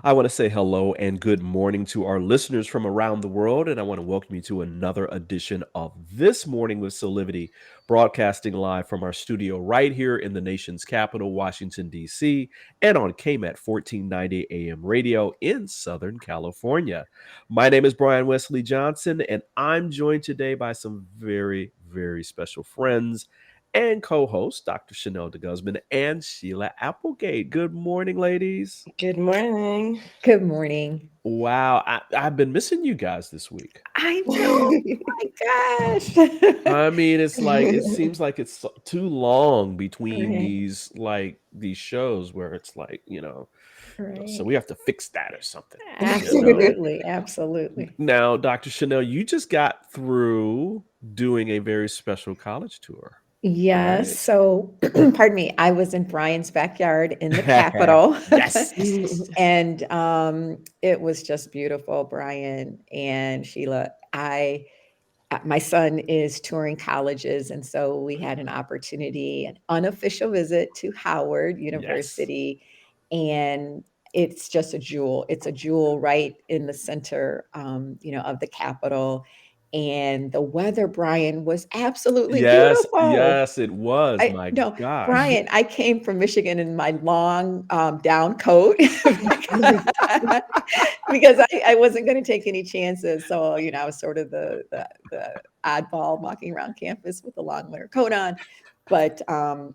I want to say hello and good morning to our listeners from around the world, and I want to welcome you to another edition of This Morning with Soulivity, broadcasting live from our studio right here in the nation's capital, Washington, D.C., and on KMET 1490 AM radio in Southern California. My name is Brian Wesley Johnson, and I'm joined today by some very, very special friends and co-hosts, Dr. Chanel DeGuzman and Sheila Applegate. Good morning, ladies. Good morning. Good morning. Wow, I've been missing you guys this week. I know. My gosh. I mean, it's like it seems like it's too long between Right. these shows where it's like, so Right. we have to fix that or something, you know. Absolutely. Absolutely. Now, Dr. Chanel, you just got through doing a very special college tour, Yes. right? So, pardon me, I was in Brian's backyard in the Capitol. Yes, yes, yes, yes. And it was just beautiful, Brian and Sheila. My son is touring colleges, and so we had an opportunity, an unofficial visit to Howard Yes. University, and it's just a jewel. It's a jewel right in the center, of the Capitol, and the weather, Brian, was absolutely Yes, beautiful. yes, it was. I My no, gosh. Brian, I came from Michigan in my long, down coat because I wasn't gonna take any chances. So, I was sort of the oddball walking around campus with a long winter coat on. But,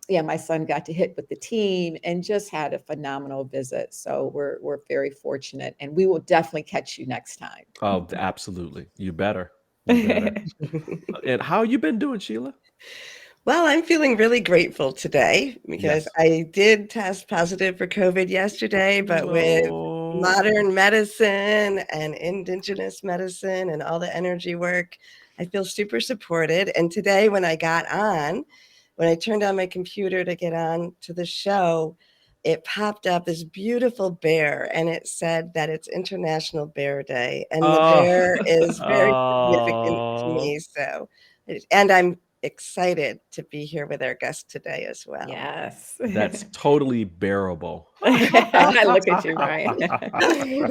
yeah, my son got to hit with the team and just had a phenomenal visit. So we're very fortunate, and we will definitely catch you next time. Oh, absolutely. You better. You better. And how you been doing, Sheila? Well, I'm feeling really grateful today because Yes. I did test positive for COVID yesterday, but with No. modern medicine and indigenous medicine and all the energy work, I feel super supported. And today, when I turned on my computer to get on to the show, it popped up this beautiful bear and it said that it's International Bear Day. And the Oh. bear is very significant to Oh. me. And I'm excited to be here with our guest today as well. Yes. That's totally bearable. Look at you, Brian.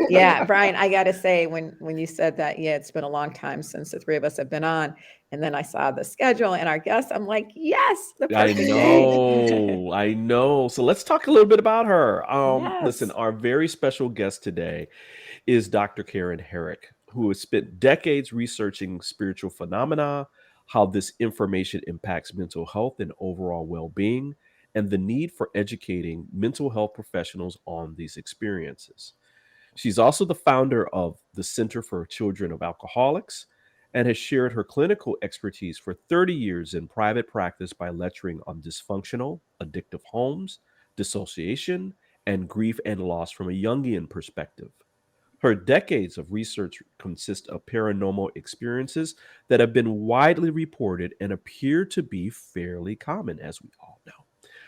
Yeah, Brian, I gotta say, when you said that, yeah, it's been a long time since the three of us have been on, and then I saw the schedule and our guests, I'm like, yes, the I perfect day. know. I know. So let's talk a little bit about her. Listen, Yes. our very special guest today is Dr. Karen Herrick, who has spent decades researching spiritual phenomena, how this information impacts mental health and overall well-being, and the need for educating mental health professionals on these experiences. She's also the founder of the Center for Children of Alcoholics and has shared her clinical expertise for 30 years in private practice by lecturing on dysfunctional, addictive homes, dissociation, and grief and loss from a Jungian perspective. Her decades of research consist of paranormal experiences that have been widely reported and appear to be fairly common, as we all know.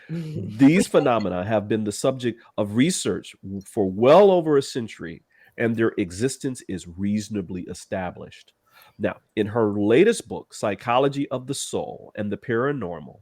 These phenomena have been the subject of research for well over a century, and their existence is reasonably established. Now, in her latest book, Psychology of the Soul and the Paranormal,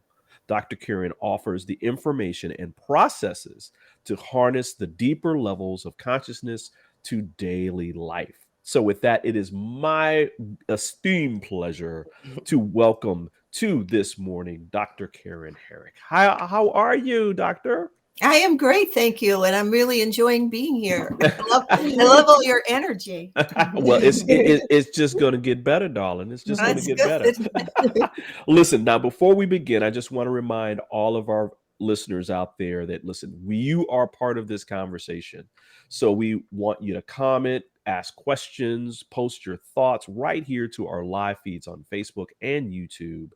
Dr. Karen offers the information and processes to harness the deeper levels of consciousness to daily life. So, with that, it is my esteemed pleasure to welcome to this morning Dr. Karen Herrick. How are you, Doctor? I am great, thank you, and I'm really enjoying being here. I love all your energy. Well, it's just going to get better, darling. It's just going to That's get better. good. Listen, now before we begin, I just want to remind all of our listeners out there that listen, you are part of this conversation. So we want you to comment, ask questions, post your thoughts right here to our live feeds on Facebook and YouTube.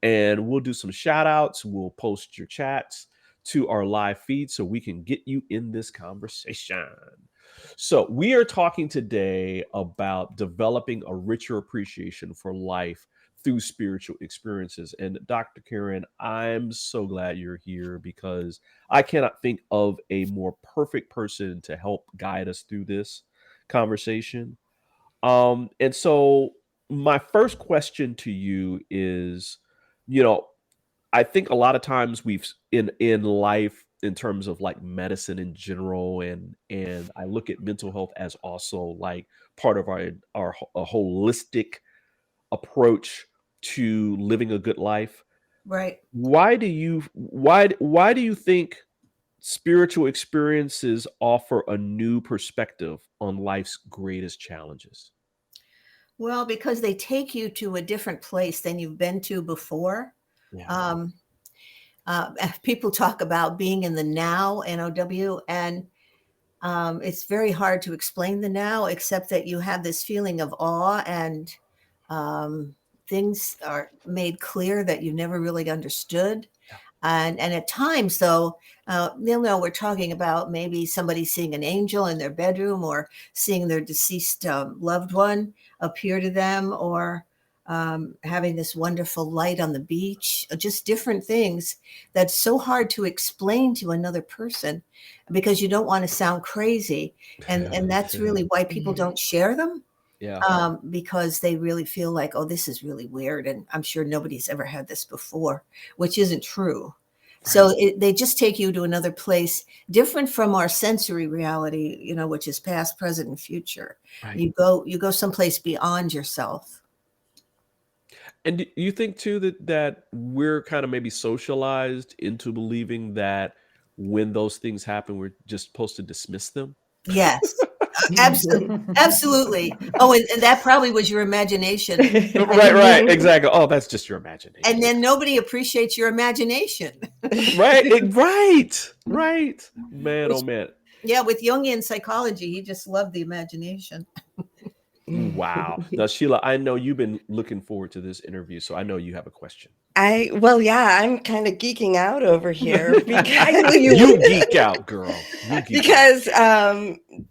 And we'll do some shout outs. We'll post your chats to our live feed so we can get you in this conversation. So, we are talking today about developing a richer appreciation for life through spiritual experiences. And Dr. Karen, I'm so glad you're here because I cannot think of a more perfect person to help guide us through this conversation. And so, my first question to you is, you know, I think a lot of times we've in life, in terms of like medicine in general, and I look at mental health as also like part of a holistic approach to living a good life. Right. Why do you think spiritual experiences offer a new perspective on life's greatest challenges? Well, because they take you to a different place than you've been to before. Yeah. Um, People talk about being in the now, NOW, and it's very hard to explain the now, except that you have this feeling of awe, and things are made clear that you never really understood. And at times, though, we're talking about maybe somebody seeing an angel in their bedroom, or seeing their deceased loved one appear to them, or having this wonderful light on the beach, just different things that's so hard to explain to another person, because you don't want to sound crazy. And that's really why people don't share them. Yeah. Because they really feel like, oh, this is really weird, and I'm sure nobody's ever had this before, which isn't true. So they just take you to another place, different from our sensory reality, which is past, present, and future. Right. You go someplace beyond yourself. And do you think too that we're kind of maybe socialized into believing that when those things happen, we're just supposed to dismiss them? Yes, absolutely. Oh, and that probably was your imagination. Right, exactly. Oh, that's just your imagination. And then nobody appreciates your imagination. Right. Man, oh man. Yeah, with Jungian psychology, he just loved the imagination. Wow. Now, Sheila, I know you've been looking forward to this interview, so I know you have a question. I'm kind of geeking out over here because you geek out, girl. Because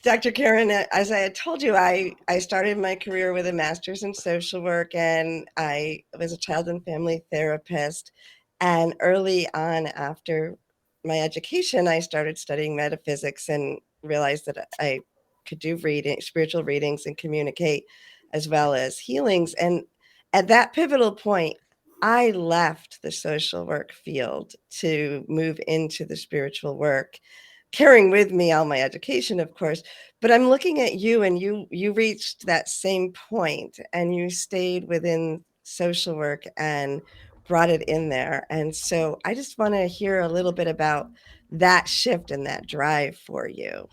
Dr. Karen, as I had told you, I started my career with a master's in social work, and I was a child and family therapist. And early on, after my education, I started studying metaphysics and realized that I could do spiritual readings, and communicate, as well as healings. And at that pivotal point, I left the social work field to move into the spiritual work, carrying with me all my education, of course. But I'm looking at you, and you reached that same point, and you stayed within social work and brought it in there. And so I just want to hear a little bit about that shift and that drive for you.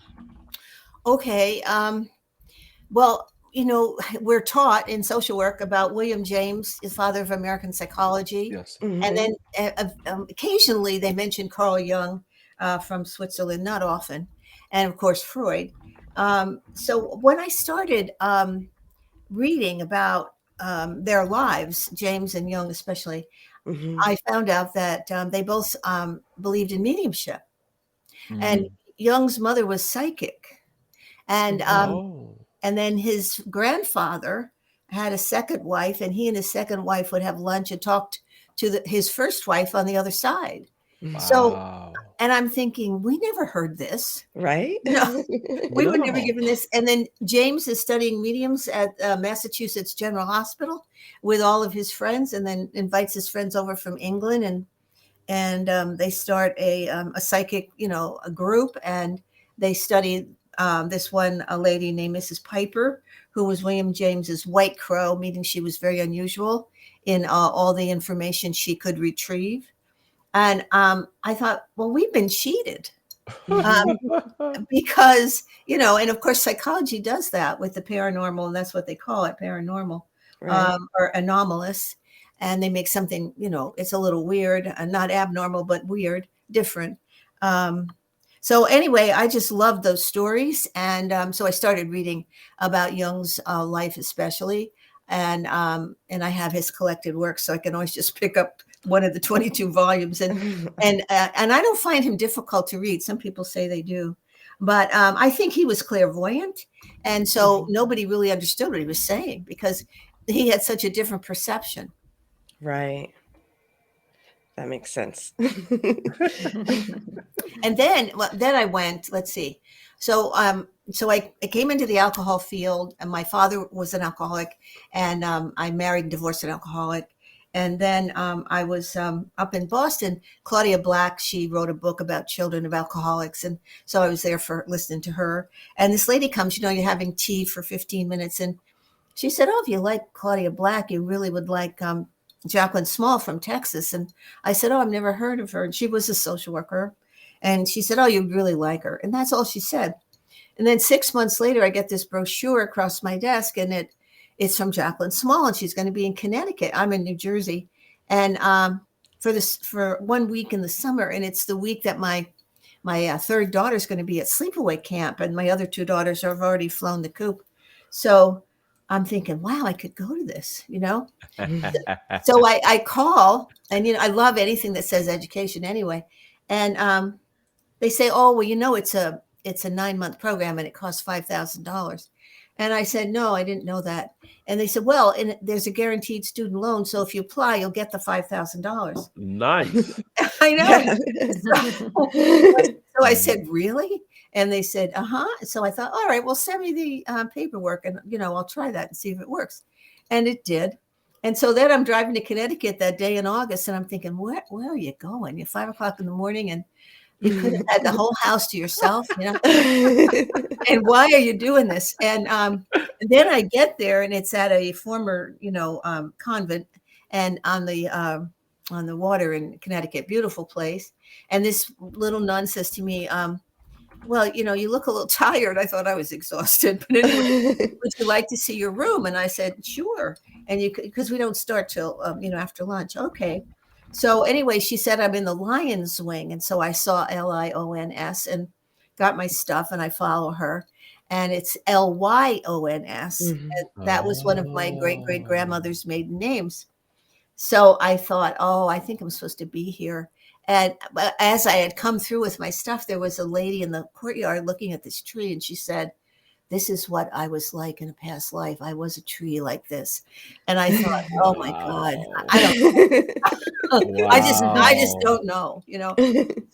Okay. Well, we're taught in social work about William James, the father of American psychology. Yes. Mm-hmm. And then occasionally they mention Carl Jung from Switzerland, not often. And of course, Freud. So when I started reading about their lives, James and Jung especially, I found out that they both believed in mediumship. And Jung's mother was psychic. And then his grandfather had a second wife, and he and his second wife would have lunch and talked to his first wife on the other side. Wow. So, and I'm thinking, we never heard this. Right? No, we were never given this. And then James is studying mediums at Massachusetts General Hospital with all of his friends, and then invites his friends over from England, and they start a psychic, a group, and they study this one lady named Mrs. Piper, who was William James's white crow, meaning she was very unusual in all the information she could retrieve. And I thought, well, we've been cheated because, and of course, psychology does that with the paranormal, and that's what they call it, paranormal, Right. or anomalous. And they make something, it's a little weird, not abnormal, but weird, different. So anyway, I just loved those stories. And so I started reading about Jung's life, especially. And I have his collected works, so I can always just pick up one of the 22 volumes. And I don't find him difficult to read. Some people say they do. But I think he was clairvoyant. And so nobody really understood what he was saying, because he had such a different perception. Right. That makes sense. And then I went, let's see. So I came into the alcohol field, and my father was an alcoholic, and I married and divorced an alcoholic. And then I was up in Boston. Claudia Black, she wrote a book about children of alcoholics. And so I was there for listening to her. And this lady comes, you're having tea for 15 minutes. And she said, oh, if you like Claudia Black, you really would like Jacqueline Small from Texas. And I said, oh, I've never heard of her. And she was a social worker. And she said, oh, you'd really like her. And that's all she said. And then 6 months later, I get this brochure across my desk, and it's from Jacqueline Small, and she's going to be in Connecticut. I'm in New Jersey. And for 1 week in the summer. And it's the week that my third daughter's going to be at sleepaway camp. And my other two daughters have already flown the coop. So I'm thinking, wow, I could go to this, So I call, and, I love anything that says education anyway. And they say, oh, well, it's a 9-month program and it costs $5,000. And I said, no, I didn't know that. And they said, well, and there's a guaranteed student loan. So if you apply, you'll get the $5,000. Nice. I know. So I said, really? And they said, uh-huh. So I thought, all right, well, send me the paperwork and, I'll try that and see if it works. And it did. And so then I'm driving to Connecticut that day in August, and I'm thinking, where are you going? You're 5 o'clock in the morning, and you could have had the whole house to yourself, And why are you doing this? And then I get there, and it's at a former, convent, and on the water in Connecticut, beautiful place. And this little nun says to me, well, you look a little tired. I thought I was exhausted, but anyway, would you like to see your room? And I said, sure. And because we don't start till, after lunch. Okay. So anyway, she said, I'm in the Lions Wing. And so I saw LIONS and got my stuff, and I follow her, and it's LYONS. And that was one of my great grandmother's maiden names. So I thought, oh, I think I'm supposed to be here. And as I had come through with my stuff, there was a lady in the courtyard looking at this tree, and she said, this is what I was like in a past life. I was a tree like this. And I thought, oh my God, I don't know. I just don't know,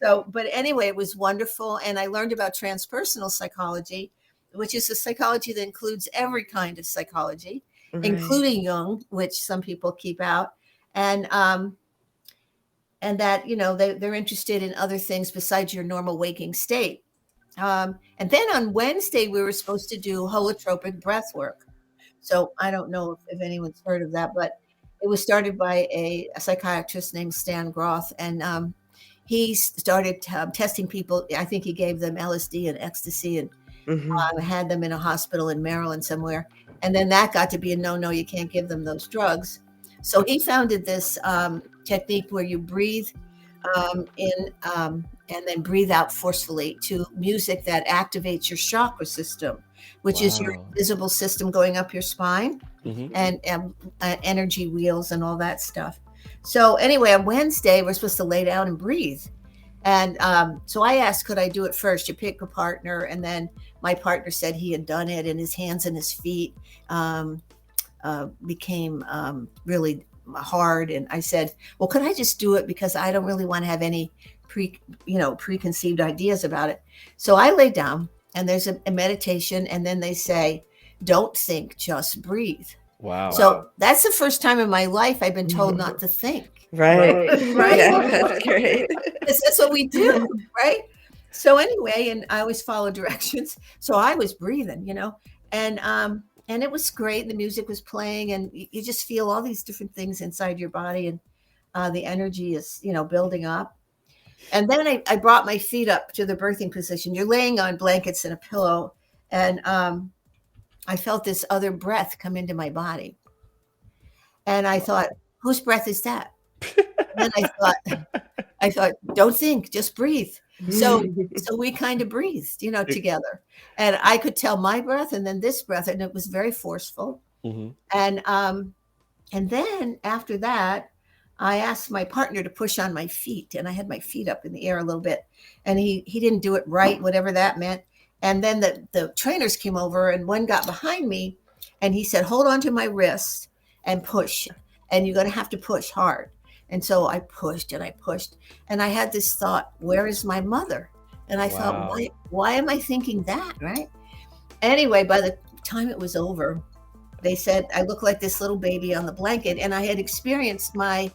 So, but anyway, it was wonderful. And I learned about transpersonal psychology, which is a psychology that includes every kind of psychology, including Jung, which some people keep out. And that, they're interested in other things besides your normal waking state. And then on Wednesday, we were supposed to do holotropic breath work. So I don't know if anyone's heard of that, but it was started by a psychiatrist named Stan Groth. And he started testing people. I think he gave them LSD and ecstasy and had them in a hospital in Maryland somewhere. And then that got to be a no, you can't give them those drugs. So he founded this technique where you breathe in and then breathe out forcefully to music that activates your chakra system, which is your invisible system going up your spine and energy wheels and all that stuff. So anyway, on Wednesday, we're supposed to lay down and breathe. And so I asked, could I do it first? You pick a partner. And then my partner said he had done it, and his hands and his feet became really hard. And I said, well, could I just do it? Because I don't really want to have any preconceived ideas about it. So I lay down, and there's a meditation, and then they say, don't think, just breathe. Wow. So that's the first time in my life I've been told not to think. Right. Yeah, that's great. That's what we do, right? So anyway, and I always follow directions. So I was breathing, and it was great. The music was playing, and you just feel all these different things inside your body, and the energy is, building up. And then I brought my feet up to the birthing position. You're laying on blankets and a pillow, and I felt this other breath come into my body. And I thought, whose breath is that? And then I thought, don't think, just breathe. So we kind of breathed, together. And I could tell my breath and then this breath, and it was very forceful. And then after that, I asked my partner to push on my feet, and I had my feet up in the air a little bit, and he didn't do it right, whatever that meant. And then the trainers came over, and one got behind me, and he said, hold on to my wrist and push, and you're going to have to push hard. And so I pushed and I pushed, and I had this thought, where is my mother? And I thought, why am I thinking that, right? Anyway, by the time it was over, They said I look like this little baby on the blanket, and I had experienced my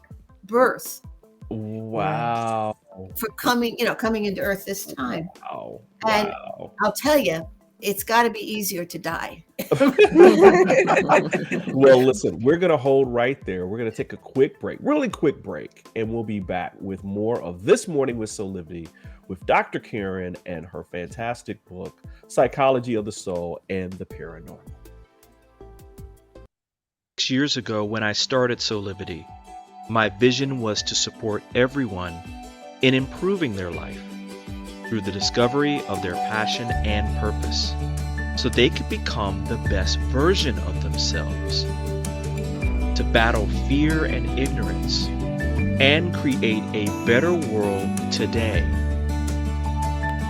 birth Wow. for coming into Earth this time. Wow. And Wow. I'll tell you, it's got to be easier to die. Well, listen, we're going to hold right there. We're going to take a quick break, really quick break, and we'll be back with more of This Morning with Soulivity with Dr. Karen and her fantastic book, Psychology of the Soul and the Paranormal. 6 years ago when I started Soulivity, my vision was to support everyone in improving their life through the discovery of their passion and purpose, so they could become the best version of themselves, to battle fear and ignorance, and create a better world today.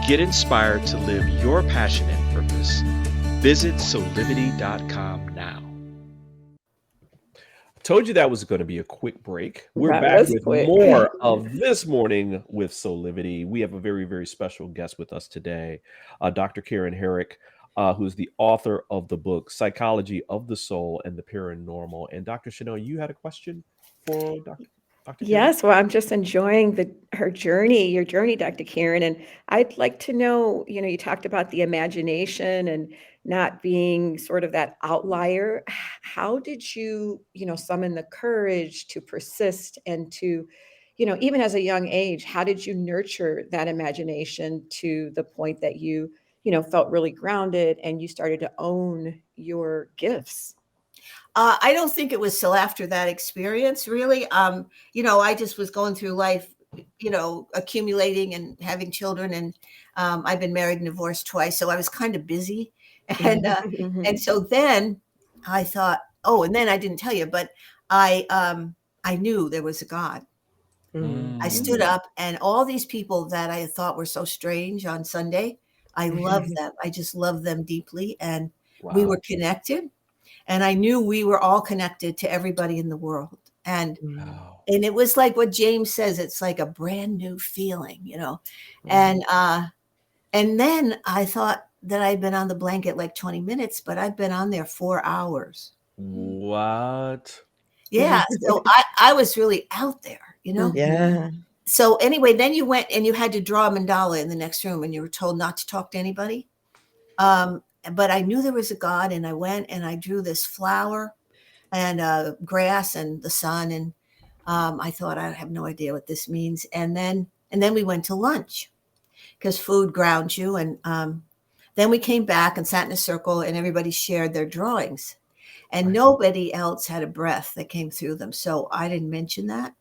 Get inspired to live your passion and purpose. Visit Soulivity.com now. Told you that was going to be a quick break. We're That back was with quick. more of This Morning with Soulivity. We have a very, very special guest with us today, Dr. Karen Herrick, who's the author of the book Psychology of the Soul and the Paranormal. And Dr. Chanel, you had a question for Dr. Karen? Yes, well, I'm just enjoying your journey, Dr. Karen. And I'd like to know, you talked about the imagination and not being sort of that outlier. How did you, summon the courage to persist and to, even as a young age, how did you nurture that imagination to the point that you, felt really grounded and you started to own your gifts? I don't think it was till after that experience, really. I just was going through life, accumulating and having children, and I've been married and divorced twice, so I was kind of busy, and and so then I thought, oh, and then I didn't tell you, but I knew there was a God. I stood up, and all these people that I thought were so strange on Sunday, I love them. I just love them deeply, and we were connected. And I knew we were all connected to everybody in the world. And and it was like what James says, it's like a brand new feeling, And then I thought that I'd been on the blanket like 20 minutes, but I've been on there 4 hours. What? Yeah. So I was really out there, Yeah. So anyway, then you went and you had to draw a mandala in the next room, and you were told not to talk to anybody. But I knew there was a God, and I went and I drew this flower and grass and the sun. And I thought, I have no idea what this means. And then we went to lunch because food grounds you. And then we came back and sat in a circle, and everybody shared their drawings. And nobody else had a breath that came through them. So I didn't mention that.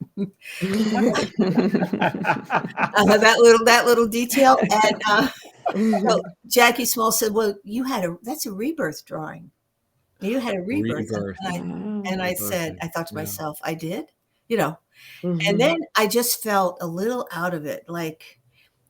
that little detail. And so Jackie Small said, well, that's a rebirth drawing. You had a rebirth. And I said, I thought to myself, I did, and then I just felt a little out of it. Like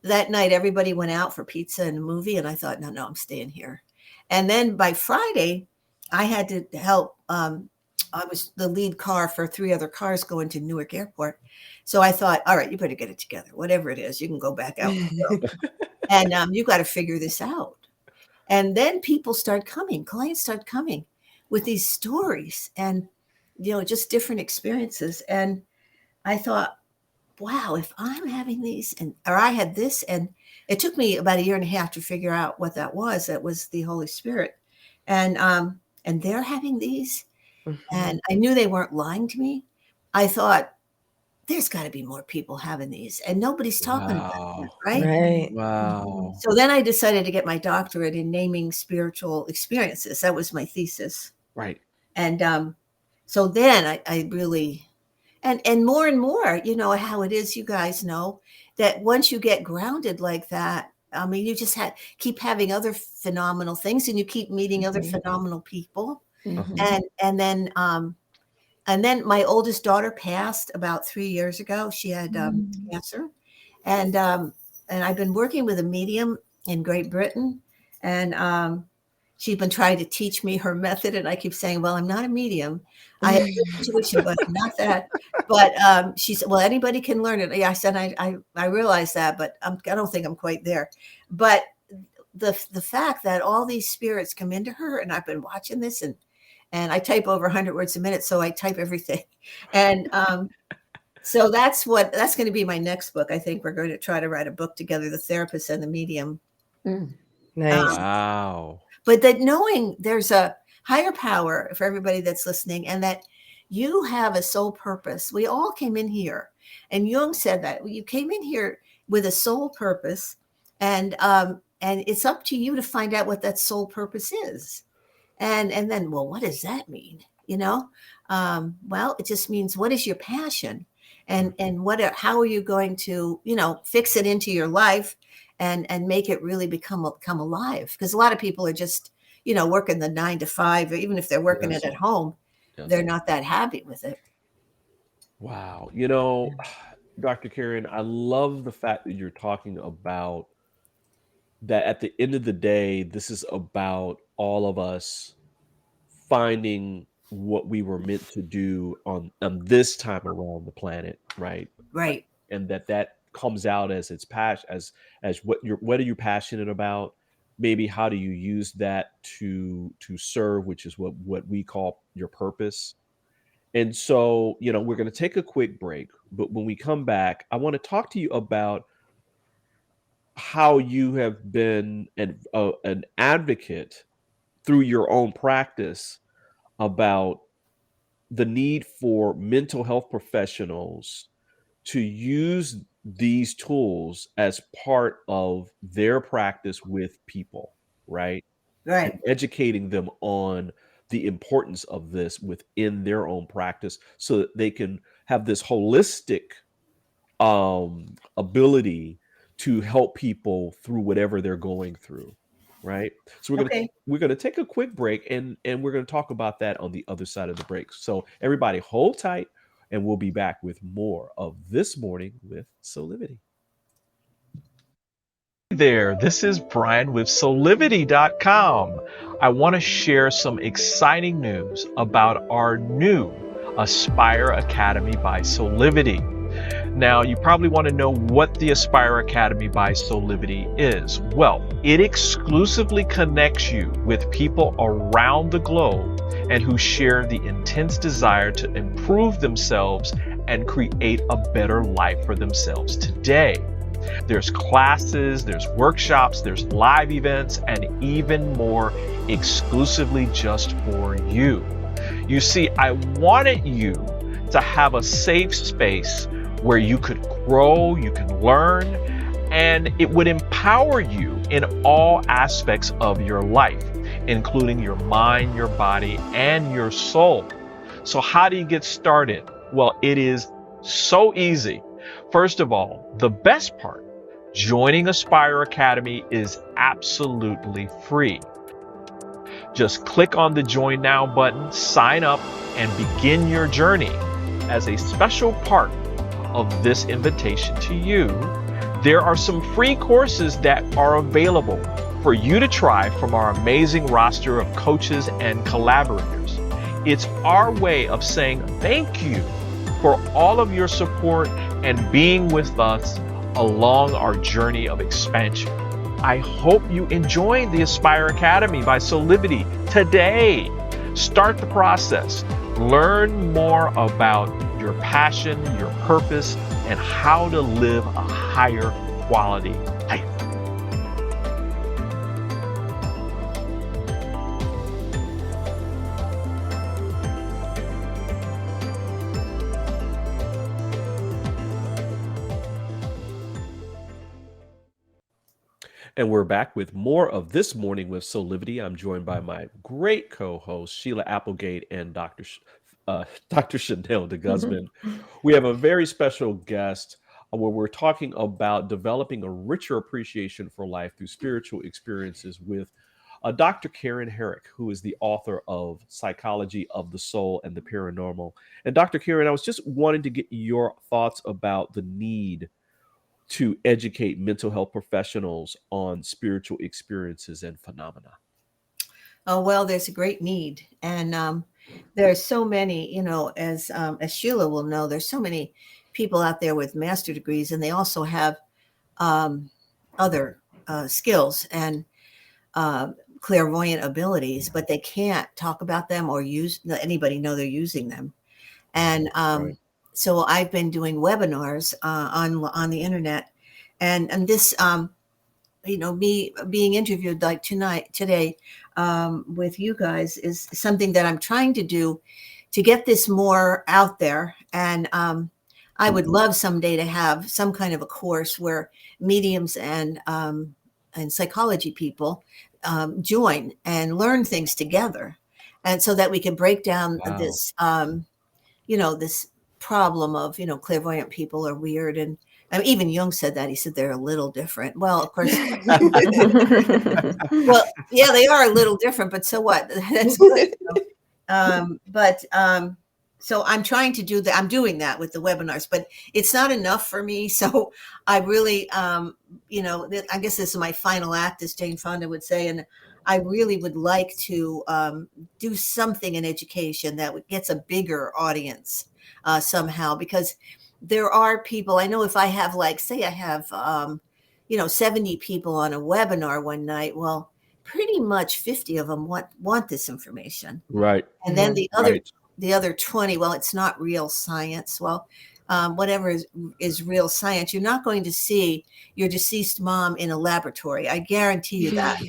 that night, everybody went out for pizza and a movie. And I thought, no, I'm staying here. And then by Friday, I had to help. I was the lead car for 3 other cars going to Newark Airport. So I thought, all right, you better get it together. Whatever it is, you can go back out. And you got to figure this out. And then clients start coming with these stories and, just different experiences. And I thought, wow, if I'm having these or I had this, and it took me about 1.5 years to figure out what that was. That was the Holy Spirit. And they're having these. And I knew they weren't lying to me. I thought, there's got to be more people having these, and nobody's talking about it, right? Right. Wow. So then I decided to get my doctorate in naming spiritual experiences. That was my thesis. Right. And so then I really, and more, how it is, you guys know that once you get grounded like that, I mean, you just keep having other phenomenal things, and you keep meeting other phenomenal people. And then my oldest daughter passed about 3 years ago. She had cancer. And I've been working with a medium in Great Britain. And she's been trying to teach me her method. And I keep saying, well, I'm not a medium. I have good intuition, but I'm not that. But she said, well, anybody can learn it. Yeah, I said, I realize that, but I don't think I'm quite there. But the fact that all these spirits come into her, and I've been watching this, and I type over 100 words a minute, so I type everything. And so that's going to be my next book. I think we're going to try to write a book together, The Therapist and the Medium. Nice. Wow. But that knowing there's a higher power for everybody that's listening, and that you have a soul purpose. We all came in here, and Jung said that you came in here with a soul purpose, and it's up to you to find out what that soul purpose is. And then, well, what does that mean? Well, it just means, what is your passion, and how are you going to, fix it into your life and make it really come alive? Because a lot of people are just, working the 9 to 5, or even if they're working Yes. it at home, Yes. they're not that happy with it. Wow. Dr. Karen, I love the fact that you're talking about that at the end of the day, this is about all of us finding what we were meant to do on this time around the planet, right? Right. And that comes out as its passion, as what are you passionate about? Maybe how do you use that to serve, which is what we call your purpose. And so, we're going to take a quick break, but when we come back, I want to talk to you about how you have been an advocate through your own practice about the need for mental health professionals to use these tools as part of their practice with people, right? Right. And educating them on the importance of this within their own practice so that they can have this holistic ability to help people through whatever they're going through, right? So we're gonna take a quick break, and we're gonna talk about that on the other side of the break. So everybody hold tight, and we'll be back with more of This Morning with Soulivity. Hey there, this is Brian with Soulivity.com. I want to share some exciting news about our new Aspire Academy by Soulivity. Now, you probably want to know what the Aspire Academy by Soulivity is. Well, it exclusively connects you with people around the globe and who share the intense desire to improve themselves and create a better life for themselves today. There's classes, there's workshops, there's live events, and even more exclusively just for you. You see, I wanted you to have a safe space where you could grow, you can learn, and it would empower you in all aspects of your life, including your mind, your body, and your soul. So how do you get started? Well, it is so easy. First of all, the best part, joining Aspire Academy is absolutely free. Just click on the Join Now button, sign up, and begin your journey. As a special part of this invitation to you, there are some free courses that are available for you to try from our amazing roster of coaches and collaborators. It's our way of saying thank you for all of your support and being with us along our journey of expansion. I hope you enjoyed the Aspire Academy by Soulivity today. Start the process. Learn more about your passion, your purpose, and how to live a higher quality life. And we're back with more of This Morning with Soulivity. I'm joined by my great co-hosts, Sheila Applegate and Dr. Chanel DeGuzman. We have a very special guest where we're talking about developing a richer appreciation for life through spiritual experiences with Dr. Karen Herrick, who is the author of Psychology of the Soul and the Paranormal. And Dr. Karen, I was just wanting to get your thoughts about the need to educate mental health professionals on spiritual experiences and phenomena. Oh, well, there's a great need. And there's so many, as Sheila will know, there's so many people out there with master degrees, and they also have other skills and clairvoyant abilities, but they can't talk about them or let anybody know they're using them. And Right. so I've been doing webinars on the internet, and this me being interviewed like today with you guys is something that I'm trying to do to get this more out there. And I would love someday to have some kind of a course where mediums and psychology people join and learn things together, and so that we can break down Wow. this this problem of clairvoyant people are weird. And I mean, even Jung said that. He said they're a little different. Well, of course. Well, yeah, they are a little different, but so what? That's good. So I'm trying to do that. I'm doing that with the webinars, but it's not enough for me. So I really, I guess this is my final act, as Jane Fonda would say. And I really would like to do something in education that gets a bigger audience somehow, because there are people, I know if I have say I have, 70 people on a webinar one night, well, pretty much 50 of them want this information. Right. And then Right. the other 20, well, it's not real science. Well, whatever is real science, you're not going to see your deceased mom in a laboratory. I guarantee you that.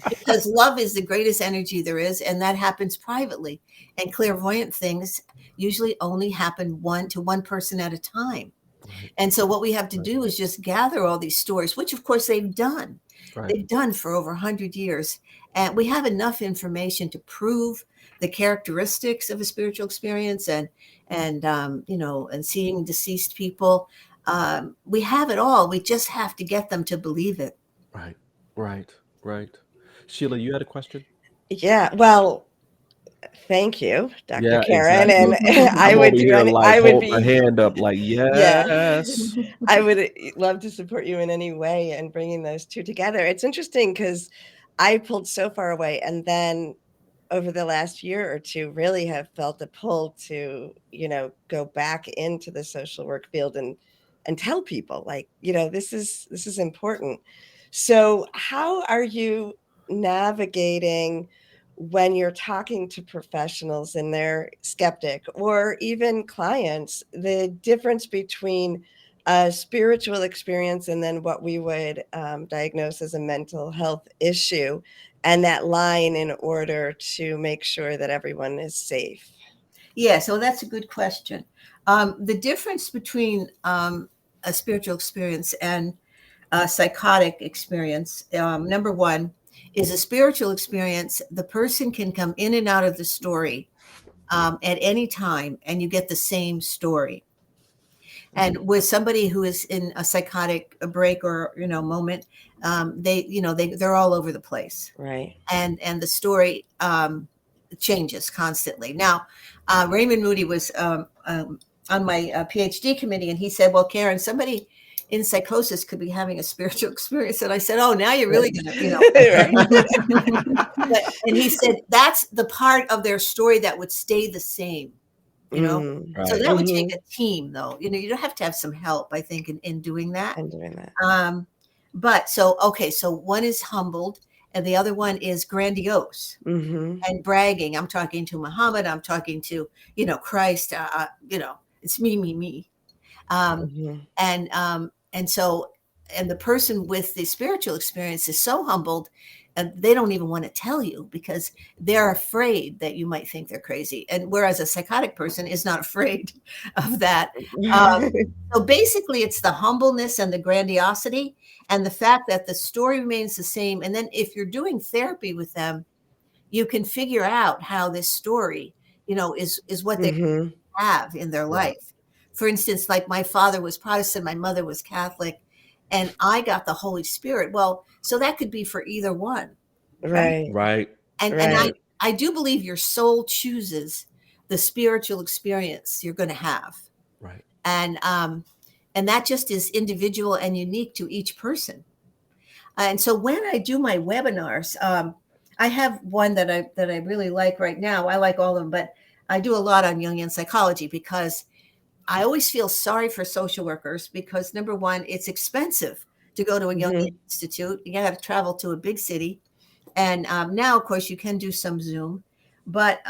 because love is the greatest energy there is, and that happens privately. And clairvoyant things usually only happen to one person at a time. Right. And so what we have to do is just gather all these stories, which of course they've done. Right. They've done for over 100 years. And we have enough information to prove the characteristics of a spiritual experience and seeing deceased people. We have it all. We just have to get them to believe it. Right. Sheila, you had a question? Yeah, well, thank you, Dr. Yeah, Karen. exactly. And I I'm would over do here any, like I would hold my be, hand up like, yeah, yes. I would love to support you in any way and bringing those two together. It's interesting because I pulled so far away, and then over the last year or two really have felt a pull to, go back into the social work field and tell people this is important. So how are you navigating when you're talking to professionals and they're skeptic, or even clients, the difference between a spiritual experience and then what we would diagnose as a mental health issue, and that line in order to make sure that everyone is safe? Yeah, so that's a good question. The difference between a spiritual experience and a psychotic experience, number one, is a spiritual experience. The person can come in and out of the story at any time, and you get the same story. And with somebody who is in a psychotic break or moment, they're all over the place, Right. and the story changes constantly. Now, Raymond Moody was on my PhD committee, and he said, "Well, Karen, somebody in psychosis could be having a spiritual experience." And I said, "Oh, now you're really going to, And he said, "That's the part of their story that would stay the same." Right. So that would take a team, though. You don't have to have some help, I think, in doing that. I'm doing that. But so one is humbled, and the other one is grandiose and bragging. I'm talking to Muhammad. I'm talking to, Christ. It's me. And the person with the spiritual experience is so humbled, and they don't even want to tell you because they're afraid that you might think they're crazy. And whereas a psychotic person is not afraid of that. So basically it's the humbleness and the grandiosity and the fact that the story remains the same. And then if you're doing therapy with them, you can figure out how this story, is what they have in their life. For instance, like my father was Protestant, my mother was Catholic, and I got the Holy Spirit. Well, so that could be for either one. Right. And I do believe your soul chooses the spiritual experience you're going to have. Right. And that just is individual and unique to each person. And so when I do my webinars, I have one that I really like right now. I like all of them, but I do a lot on Jungian psychology because I always feel sorry for social workers because, number one, it's expensive to go to a young Mhm. institute. You got to travel to a big city. And now, of course, you can do some Zoom, but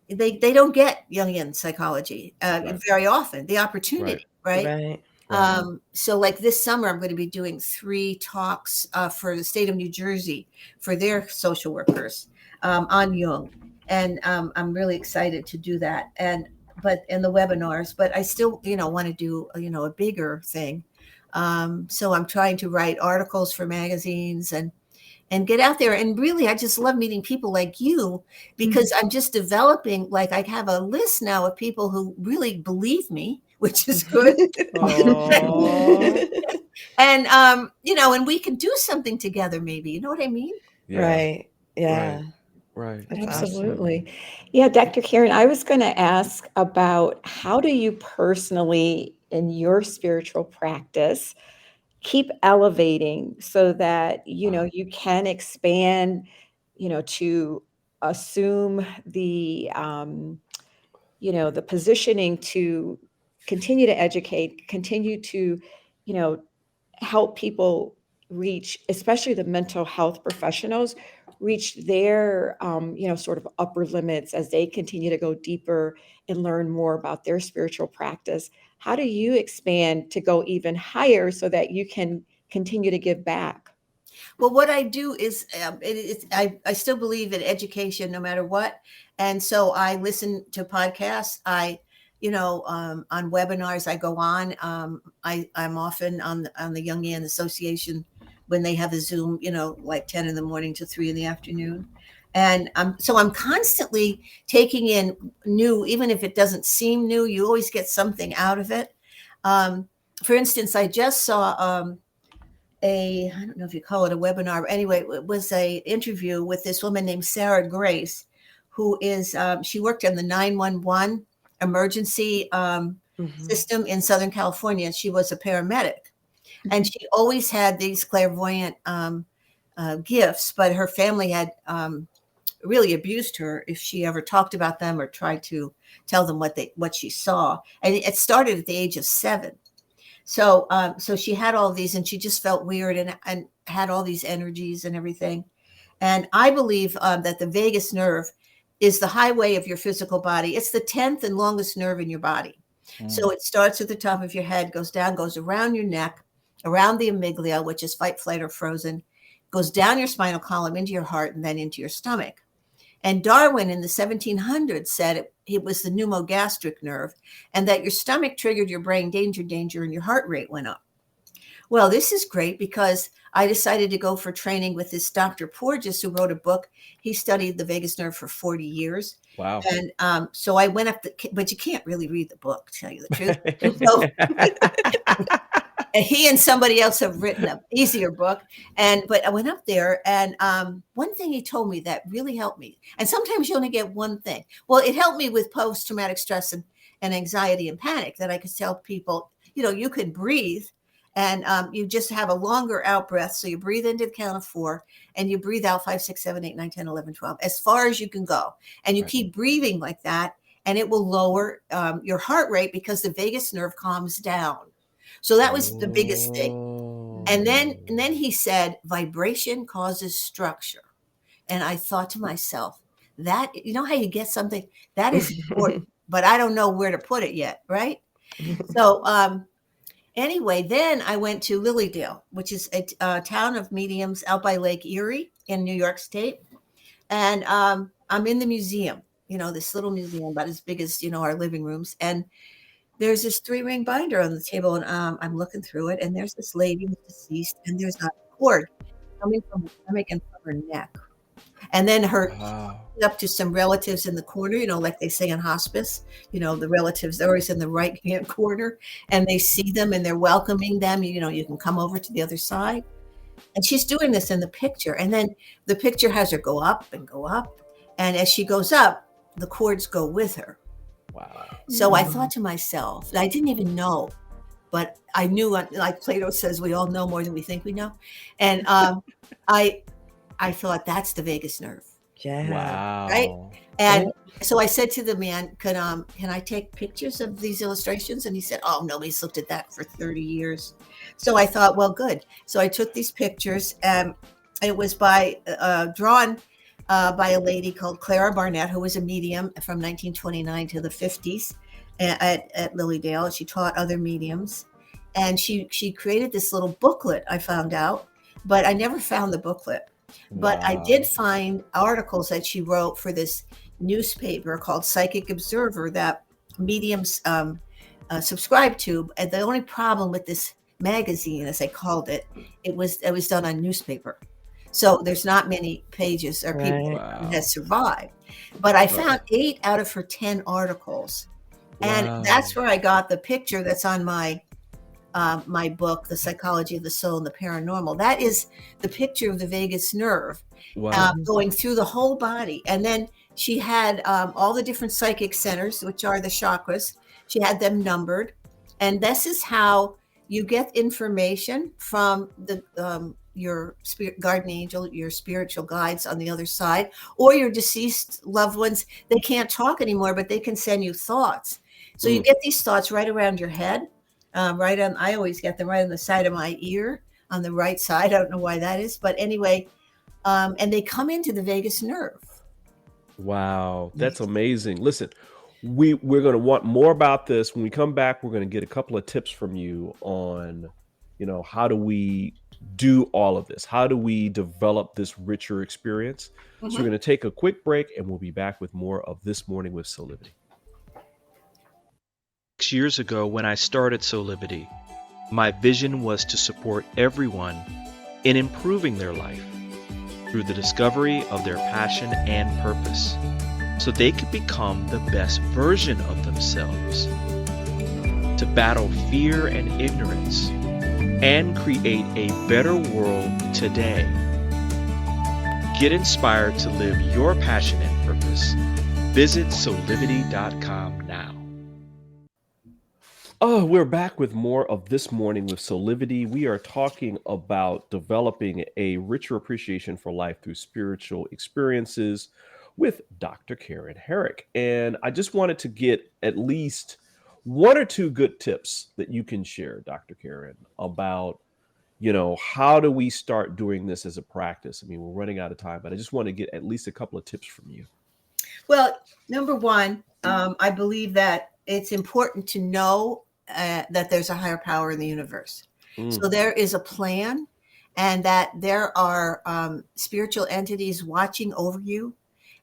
they don't get Jungian psychology Right. very often, the Right. opportunity, right? Right. Right. So like this summer, I'm going to be doing 3 talks for the state of New Jersey for their social workers on Jung. And I'm really excited to do that. But in the webinars, but I still, want to do, a bigger thing. So I'm trying to write articles for magazines and get out there. And really, I just love meeting people like you because I'm just developing, like I have a list now of people who really believe me, which is good. Aw. And, and we can do something together, maybe, you know what I mean? Yeah. Right. Yeah. Right. Right. That's awesome. Absolutely. Yeah, Dr. Karen, I was going to ask about how do you personally, in your spiritual practice, keep elevating so that, Wow. you can expand, to assume the positioning to continue to educate, continue to, you know, help people reach, especially the mental health professionals, reach their, sort of upper limits as they continue to go deeper and learn more about their spiritual practice. How do you expand to go even higher so that you can continue to give back? Well, what I do is I still believe in education no matter what. And so I listen to podcasts. On webinars I go on. I'm often on the Jungian Association when they have a Zoom, like 10 in the morning to 3 in the afternoon. And so I'm constantly taking in new, even if it doesn't seem new, you always get something out of it. For instance, I just saw I don't know if you call it a webinar, but anyway, it was a interview with this woman named Sarah Grace, who is, she worked in the 911 emergency system in Southern California. She was a paramedic, and she always had these clairvoyant gifts, but her family had really abused her if she ever talked about them or tried to tell them what she saw. And it started at the age of 7. So she had all these, and she just felt weird and had all these energies and everything. And I believe that the vagus nerve is the highway of your physical body. It's the 10th and longest nerve in your body. So it starts at the top of your head, goes down, goes around your neck, around the amygdala, which is fight, flight, or frozen, goes down your spinal column into your heart and then into your stomach. And Darwin in the 1700s said it was the pneumogastric nerve, and that your stomach triggered your brain, danger, danger, and your heart rate went up. Well, this is great because I decided to go for training with this Dr. Porges, who wrote a book. He studied the vagus nerve for 40 years. Wow. And so I went up, but you can't really read the book, to tell you the truth. So, and he and somebody else have written an easier book. But I went up there, and one thing he told me that really helped me, and sometimes you only get one thing. Well, it helped me with post-traumatic stress and anxiety and panic, that I could tell people, you can breathe, and you just have a longer out breath. So you breathe into the count of 4, and you breathe out 5, 6, 7, 8, 9, 10, 11, 12, as far as you can go. And you keep breathing like that, and it will lower your heart rate because the vagus nerve calms down. So that was the biggest thing. And then he said, vibration causes structure. And I thought to myself, that, how you get something that is important, but I don't know where to put it yet. Right. So anyway, then I went to Lilydale, which is a town of mediums out by Lake Erie in New York State. And I'm in the museum, this little museum about as big as, our living rooms. And there's this 3-ring binder on the table, and I'm looking through it, and there's this lady who's deceased, and there's a cord coming from her stomach and from her neck. And then up to some relatives in the corner, like they say in hospice, the relatives, they're always in the right-hand corner, and they see them and they're welcoming them. You can come over to the other side. And she's doing this in the picture. And then the picture has her go up and go up. And as she goes up, the cords go with her. Wow. So I thought to myself, I didn't even know, but I knew, like Plato says, we all know more than we think we know. And I thought, that's the vagus nerve. Yeah. Wow. Right. And Oh, so I said to the man, can I take pictures of these illustrations? And he said, oh, nobody's looked at that for 30 years. So I thought, well, good. So I took these pictures, and it was drawn by a lady called Clara Barnett, who was a medium from 1929 to the 50s at Lilydale. She taught other mediums, and she created this little booklet, I found out, but I never found the booklet. But I did wow. find articles that she wrote for this newspaper called Psychic Observer that mediums subscribe to. And the only problem with this magazine, as I called it, it was done on newspaper. So there's not many pages or people Right. that Wow. survived. But I Right. found 8 out of her 10 articles. And Wow. that's where I got the picture that's on my book, The Psychology of the Soul and the Paranormal. That is the picture of the vagus nerve Wow. going through the whole body. And then she had all the different psychic centers, which are the chakras. She had them numbered. And this is how you get information from your spirit guardian angel, your spiritual guides on the other side, or your deceased loved ones. They can't talk anymore, but they can send you thoughts. So you get these thoughts right around your head. I always get them right on the side of my ear, on the right side. I don't know why that is, but anyway, and they come into the vagus nerve. Wow, that's amazing. Listen, we're going to want more about this when we come back. We're going to get a couple of tips from you on, how do we do all of this? How do we develop this richer experience? So we're going to take a quick break, and we'll be back with more of This Morning with Soulivity. 6 years ago, when I started Soulivity, my vision was to support everyone in improving their life through the discovery of their passion and purpose, so they could become the best version of themselves, to battle fear and ignorance, and create a better world today. Get inspired to live your passion and purpose. Visit Soulivity.com now. Oh, we're back with more of This Morning with Soulivity. We are talking about developing a richer appreciation for life through spiritual experiences with Dr. Karen Herrick. And I just wanted to get at least 1 or 2 good tips that you can share, Dr. Karen, about, how do we start doing this as a practice? I mean, we're running out of time, but I just want to get at least a couple of tips from you. Well, number one, I believe that it's important to know that there's a higher power in the universe. So there is a plan, and that there are spiritual entities watching over you,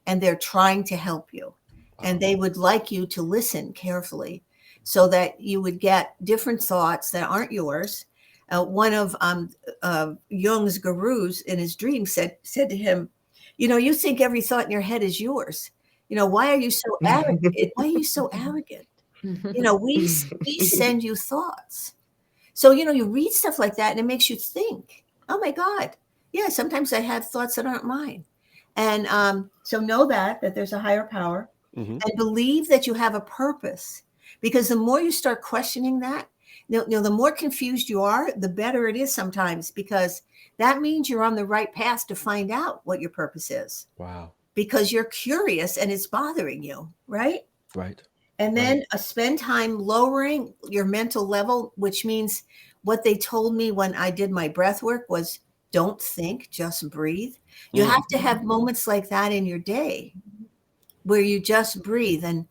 and they're trying to help you. And they would like you to listen carefully so that you would get different thoughts that aren't yours. One of Jung's gurus in his dream said to him, you think every thought in your head is yours. Why are you so arrogant? Why are you so arrogant? We send you thoughts. So, you read stuff like that and it makes you think, oh my God. Yeah, sometimes I have thoughts that aren't mine. And so know that there's a higher power, and believe that you have a purpose, because the more you start questioning that, the more confused you are, the better it is sometimes, because that means you're on the right path to find out what your purpose is. Wow. Because you're curious and it's bothering you, right? Right. And then spend time lowering your mental level, which means what they told me when I did my breath work was don't think, just breathe. You have to have moments like that in your day where you just breathe and,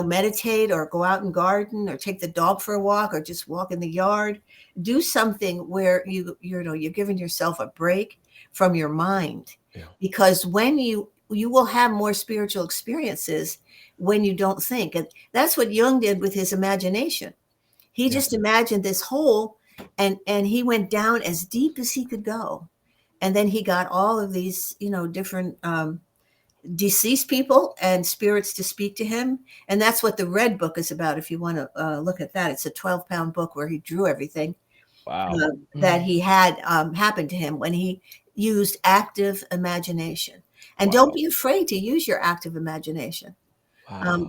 meditate, or go out and garden, or take the dog for a walk, or just walk in the yard. Do something where you're giving yourself a break from your mind. Yeah. Because when you will have more spiritual experiences when you don't think. And that's what Jung did with his imagination. He just imagined this hole, and he went down as deep as he could go. And then he got all of these, different deceased people and spirits to speak to him. And that's what the Red Book is about. If you want to look at that, it's a 12-pound book where he drew everything that he had happen to him when he used active imagination. And don't be afraid to use your active imagination,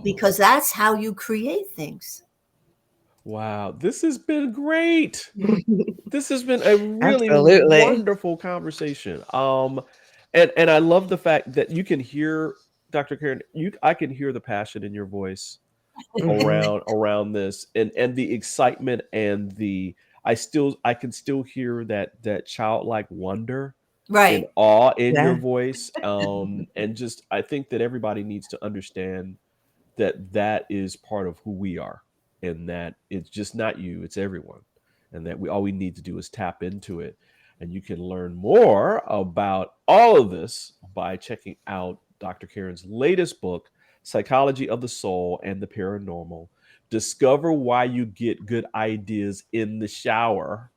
because that's how you create things. Wow, this has been great. This has been a really Absolutely wonderful conversation. And I love the fact that you can hear Dr. Karen, I can hear the passion in your voice Mhm. around this, and the excitement, and I can still hear that childlike wonder and Right. awe in your Yeah. voice. And just I think that everybody needs to understand that is part of who we are, and that it's just not you, it's everyone, and that all we need to do is tap into it. And you can learn more about all of this by checking out Dr. Karen's latest book, Psychology of the Soul and the Paranormal. Discover why you get good ideas in the shower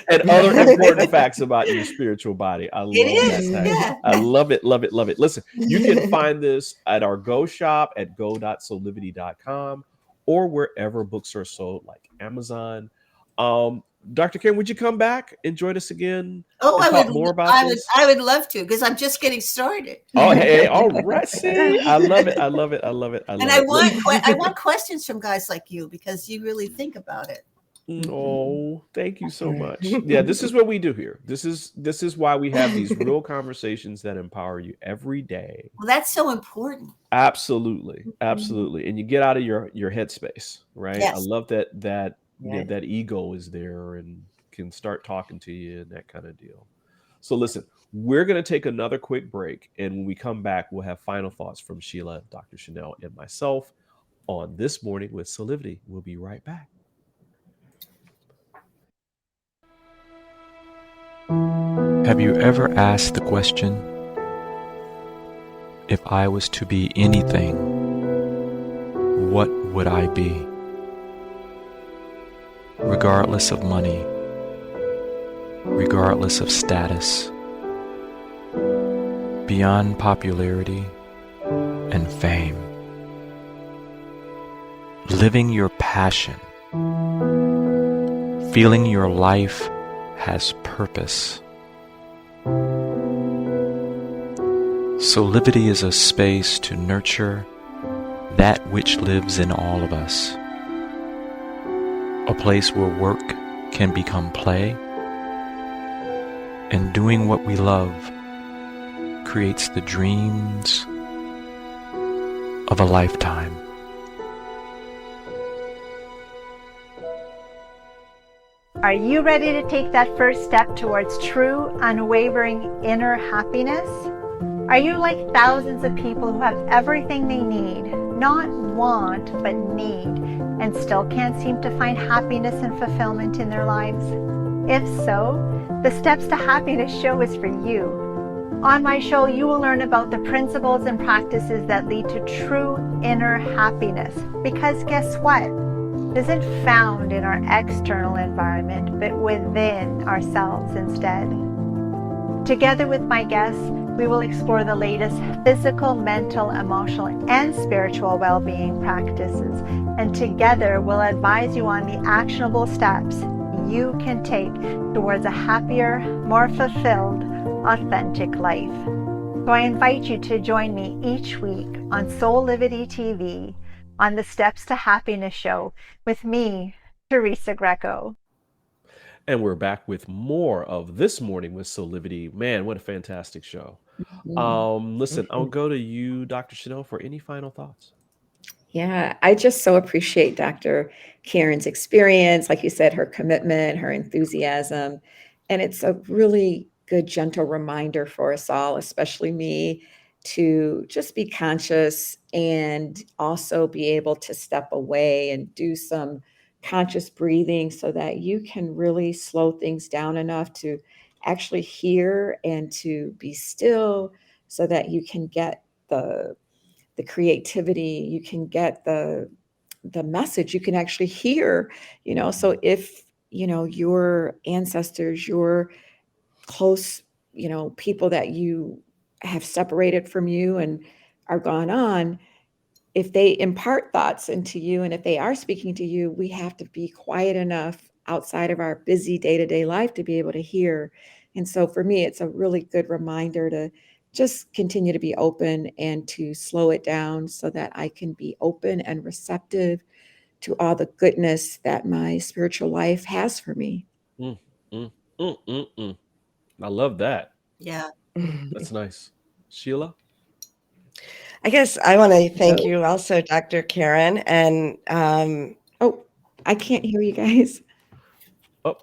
and other important facts about your spiritual body. I It love that is. title. Yeah. I love it, love it, love it. Listen, you can find this at our Go shop at go.soulivity.com or wherever books are sold, like Amazon. Dr. Karen, would you come back and join us again Oh, and talk more about this? I would love to, because I'm just getting started. Oh, hey, all right. See, I love it. I love it. I love it. I And love I it. want questions from guys like you, because you really think about it. Oh, thank you so much. Yeah, this is what we do here. This is why we have these real conversations that empower you every day. Well, that's so important. Absolutely. Absolutely. And you get out of your headspace, right? I Yes. love that Right. that ego is there and can start talking to you and that kind of deal. So listen, we're going to take another quick break, and when we come back, we'll have final thoughts from Sheila, Dr. Chanel, and myself on This Morning with Soulivity. We'll be right back. Have you ever asked the question, if I was to be anything, what would I be? Regardless of money, regardless of status, beyond popularity and fame. Living your passion, feeling your life has purpose. Soulivity is a space to nurture that which lives in all of us. A place where work can become play, and doing what we love creates the dreams of a lifetime. Are you ready to take that first step towards true, unwavering inner happiness? Are you like thousands of people who have everything they need, not want, but need, and still can't seem to find happiness and fulfillment in their lives? If so, the Steps to Happiness show is for you. On my show, you will learn about the principles and practices that lead to true inner happiness. Because guess what? It isn't found in our external environment, but within ourselves instead. Together with my guests, we will explore the latest physical, mental, emotional, and spiritual well-being practices. And together, we'll advise you on the actionable steps you can take towards a happier, more fulfilled, authentic life. So I invite you to join me each week on Soulivity TV on the Steps to Happiness show with me, Teresa Greco. And we're back with more of This Morning with Soulivity. Man, what a fantastic show. Listen, I'll go to you, Dr. Chanel, for any final thoughts. Yeah, I just so appreciate Dr. Karen's experience, like you said, her commitment, her enthusiasm. And it's a really good, gentle reminder for us all, especially me, to just be conscious and also be able to step away and do some conscious breathing so that you can really slow things down enough to actually hear and to be still so that you can get the creativity, you can get the message, you can actually hear, so if, your ancestors, your close, people that you have separated from you and are gone on, if they impart thoughts into you and if they are speaking to you, we have to be quiet enough outside of our busy day-to-day life to be able to hear. And so for me, it's a really good reminder to just continue to be open and to slow it down so that I can be open and receptive to all the goodness that my spiritual life has for me. Mm, mm, mm, mm, mm. I love that. Yeah. That's nice. Sheila? I guess I want to thank you also, Dr. Karen. And Oh, I can't hear you guys. Oh,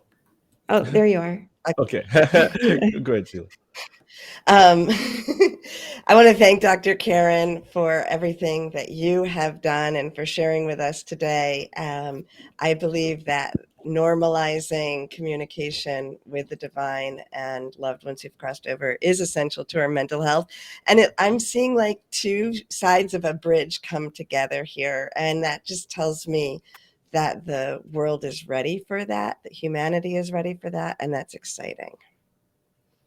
Oh, there you are. okay. Go ahead, Sheila. I want to thank Dr. Karen for everything that you have done and for sharing with us today. I believe that normalizing communication with the divine and loved ones who've crossed over is essential to our mental health. And I'm seeing like two sides of a bridge come together here. And that just tells me that the world is ready for that humanity is ready for that. And that's exciting.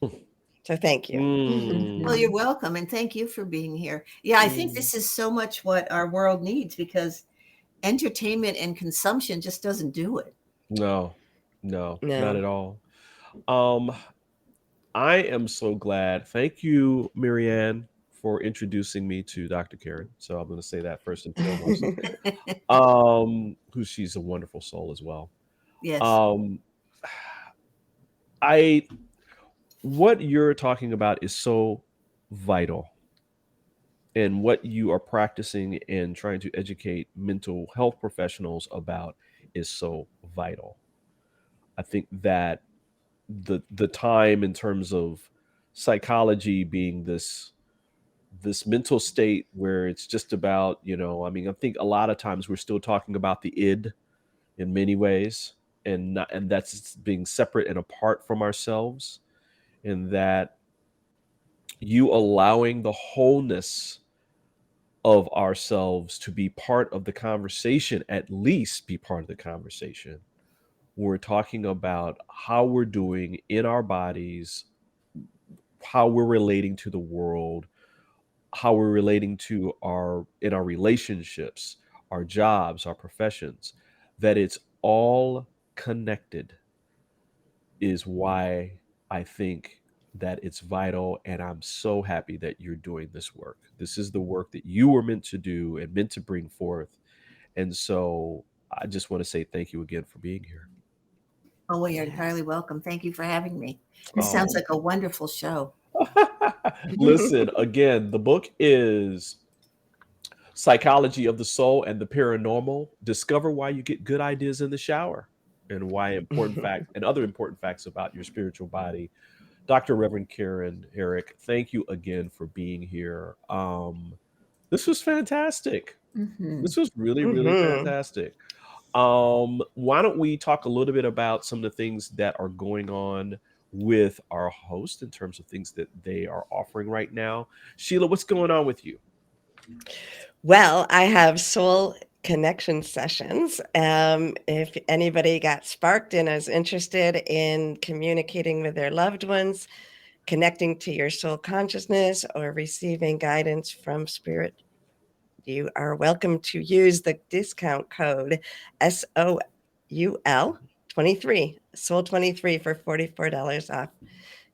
So thank you. Well, you're welcome. And thank you for being here. Yeah, I think this is so much what our world needs, because entertainment and consumption just doesn't do it. No, not at all. I am so glad. Thank you, Marianne, for introducing me to Dr. Karen. So I'm going to say that first and foremost. Who she's a wonderful soul as well. Yes. What you're talking about is so vital, and what you are practicing and trying to educate mental health professionals about is so vital. I think that the time in terms of psychology being this mental state where it's just about, I think a lot of times we're still talking about the id in many ways, and that's being separate and apart from ourselves, and that you allowing the wholeness of ourselves to be part of the conversation, at least be part of the conversation. We're talking about how we're doing in our bodies, how we're relating to the world, how we're relating to our relationships, our jobs, our professions, that it's all connected is why I think that it's vital. And I'm so happy that you're doing this work. This is the work that you were meant to do and meant to bring forth. And so I just want to say thank you again for being here. Oh, well, you're entirely welcome. Thank you for having me. This sounds like a wonderful show. Listen, again, the book is Psychology of the Soul and the Paranormal. Discover why you get good ideas in the shower, and why important facts and other important facts about your spiritual body. Dr. Reverend Karen Herrick, thank you again for being here. This was fantastic. This was really, really fantastic. Why don't we talk a little bit about some of the things that are going on with our host in terms of things that they are offering right now? Sheila, what's going on with you? Well, I have soul connection sessions. If anybody got sparked and is interested in communicating with their loved ones, connecting to your soul consciousness, or receiving guidance from spirit, you are welcome to use the discount code SOUL23, Soul23 for $44 off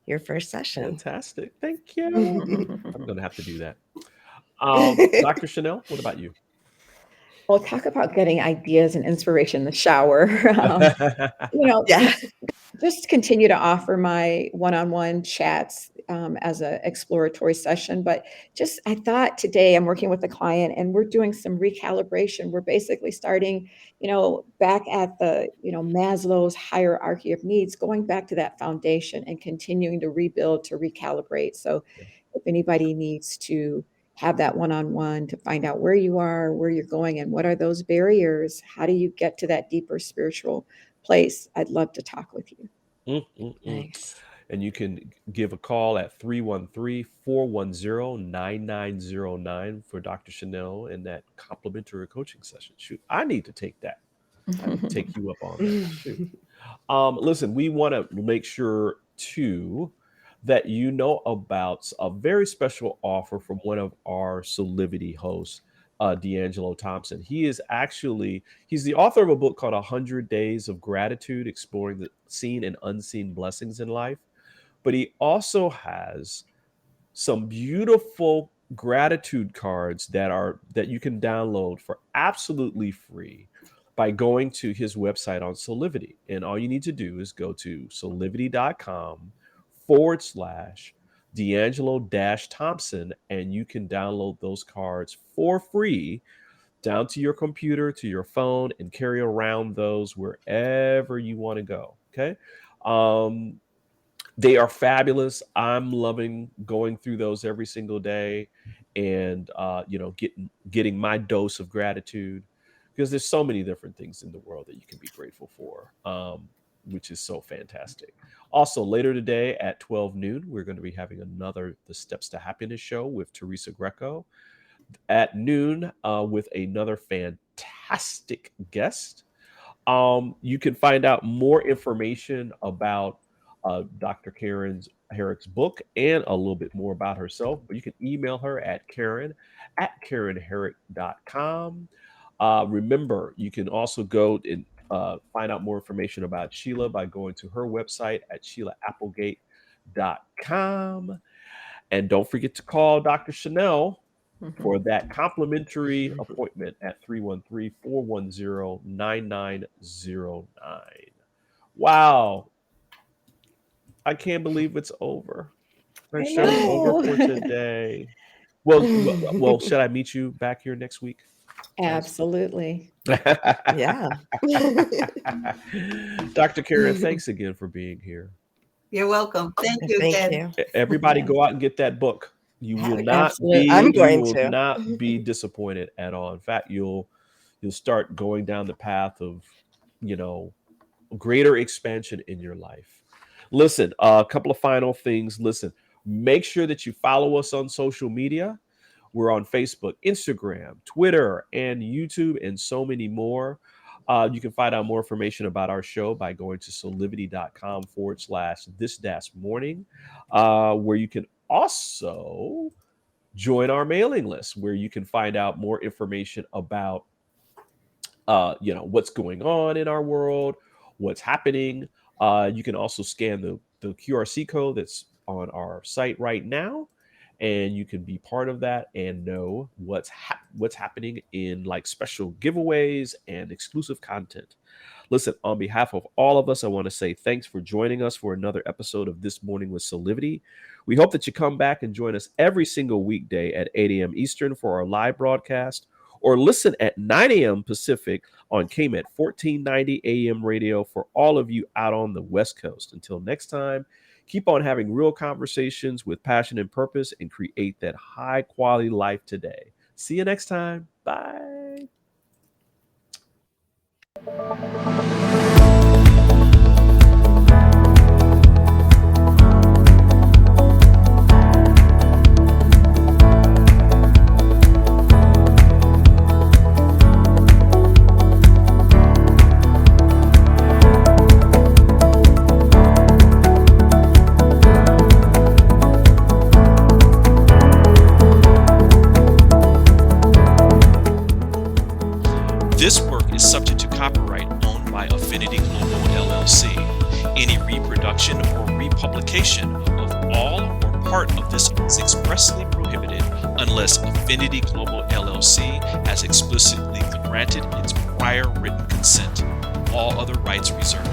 your first session. Fantastic. Thank you. I'm going to have to do that. Dr. Chanel, what about you? Well, talk about getting ideas and inspiration in the shower. Just continue to offer my one-on-one chats as an exploratory session. But I thought today I'm working with a client and we're doing some recalibration. We're basically starting, back at the, Maslow's hierarchy of needs, going back to that foundation and continuing to rebuild, to recalibrate. So if anybody needs to have that one-on-one to find out where you are, where you're going, and what are those barriers, how do you get to that deeper spiritual place, I'd love to talk with you. Nice. And you can give a call at 313-410-9909 for Dr. Chanel in that complimentary coaching session. Shoot, I need to take that. I need to take you up on that. Shoot. Listen, we want to make sure too that you know about a very special offer from one of our Soulivity hosts, D'Angelo Thompson. He's the author of a book called 100 Days of Gratitude, exploring the seen and unseen blessings in life. But he also has some beautiful gratitude cards that you can download for absolutely free by going to his website on Soulivity. And all you need to do is go to soulivity.com/, D'Angelo-Thompson, and you can download those cards for free down to your computer, to your phone, and carry around those wherever you want to go. Okay. They are fabulous. I'm loving going through those every single day, and getting my dose of gratitude, because there's so many different things in the world that you can be grateful for, which is so fantastic. Also, later today at 12 noon, we're going to be having another The Steps to Happiness show with Teresa Greco at noon, with another fantastic guest. You can find out more information about Dr. Karen Herrick's book and a little bit more about herself, but you can email her at Karen@KarenHerrick.com. Remember, you can also go and find out more information about Sheila by going to her website at SheilaApplegate.com. And don't forget to call Dr. Chanel for that complimentary appointment at 313-410-9909. Wow. I can't believe it's over. Our show's over for today. Well, should I meet you back here next week? Absolutely. Yeah. Dr. Karen, thanks again for being here. You're welcome. Thank you Thank again. you. Everybody go out and get that book. You will not Absolutely. be I'm you going will to. not be disappointed at all. In fact, you'll start going down the path of, greater expansion in your life. Listen, a couple of final things. Listen, make sure that you follow us on social media. We're on Facebook, Instagram, Twitter, and YouTube, and so many more. You can find out more information about our show by going to soulivity.com/this-morning, where you can also join our mailing list, where you can find out more information about what's going on in our world, what's happening. You can also scan the QRC code that's on our site right now, and you can be part of that and know what's happening in like special giveaways and exclusive content. Listen, on behalf of all of us, I want to say thanks for joining us for another episode of This Morning with Soulivity. We hope that you come back and join us every single weekday at 8 a.m. Eastern for our live broadcast, or listen at 9 a.m. Pacific on KMET 1490 AM radio for all of you out on the West Coast. Until next time, keep on having real conversations with passion and purpose, and create that high quality life today. See you next time. Bye. This work is subject to copyright owned by Affinity Global LLC. Any reproduction or republication of all or part of this is expressly prohibited unless Affinity Global LLC has explicitly granted its prior written consent. All other rights reserved.